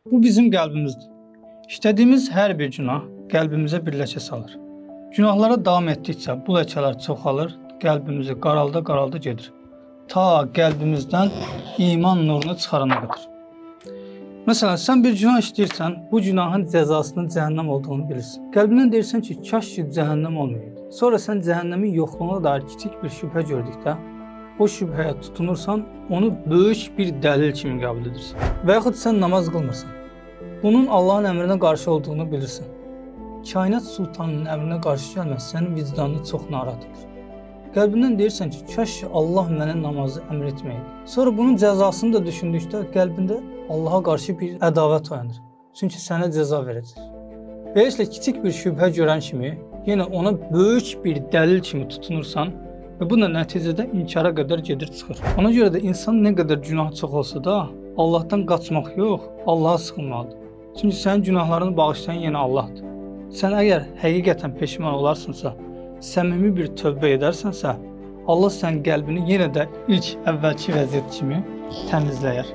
Bu bizim qəlbimizdir. İşlədiyimiz hər bir günah qəlbimizə bir ləkə salır. Günahlara davam etdikcə bu ləkələr çoxalır, qəlbimizi qaralda gedir. Ta qəlbimizdən iman nurunu çıxarana qədər. Məsələn, sən bir günah işləyirsən, bu günahın cəzasının cəhənnəm olduğunu bilirsən. Qəlbindən deyirsən ki, kaş ki cəhənnəm olmayaydı. Sonra sən cəhənnəmin yoxluğuna dair kiçik bir şübhə gördükdə, o şübhəyə tutunursan, onu böyük bir dəlil kimi qəbul edirsən. Və yaxud sən namaz qılmırsan. Bunun Allahın əmrinə qarşı olduğunu bilirsən. Kainat sultanının əmrinə qarşı gəlmək sənin vicdanını çox narahat edir. Qəlbindən deyirsən ki, kaş Allah mənə namazı əmr etməyəydi. Sonra bunun cəzasını da düşündükdə qəlbində Allaha qarşı bir ədavət oyanır. Çünki sənə cəza verəcək. Beləliklə kiçik bir şübhə görən kimi, yenə ona böyük bir dəlil kimi tutunursan və bu da nəticədə inkara qədər gedir çıxır. Ona görə də insan nə qədər günah çox olsa da, Allahdan qaçmaq yox, Allaha sığınmalıdır. Çünki sənin günahlarını bağışlayan yenə Allahdır. Sən əgər həqiqətən peşman olarsınsa, səmimi bir tövbə edərsənsə, Allah sənin qəlbini yenə də ilk əvvəlki vəziyyət kimi təmizləyər.